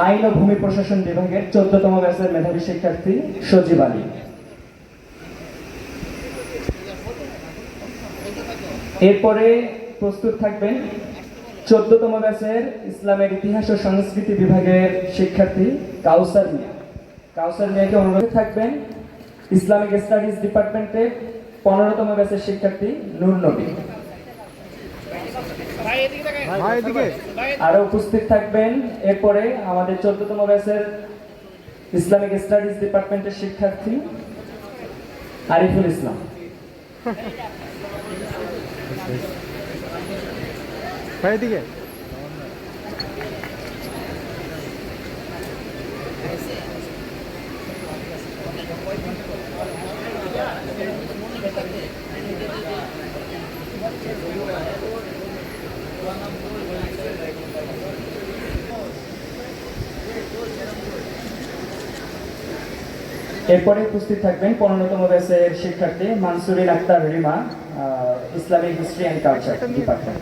আইন ও ভূমি প্রশাসন বিভাগের 14তম ব্যাচের মেধাবী শিক্ষার্থী সজীব আলী। এরপরে প্রস্তুত থাকবেন 14তম ব্যাচের ইসলামের ইতিহাস ও সংস্কৃতি বিভাগের শিক্ষার্থী কাউসার মিয়া। কাউসার মিয়াকে অনুরোধ থাকবেন ইসলামিক স্টাডিজ ডিপার্টমেন্টের 15তম ব্যাচের শিক্ষার্থী নূর নবী। আরো উপস্থিত থাকবেন এরপরে আমাদের 14তম ব্যাচের ইসলামিক স্টাডিজ ডিপার্টমেন্টের শিক্ষার্থী আরিফুল ইসলাম। এরপরে উপস্থিত থাকবেন 15তম ব্যাচের শিক্ষার্থী Mansurin Akhtar Rima, Islamic history and culture department.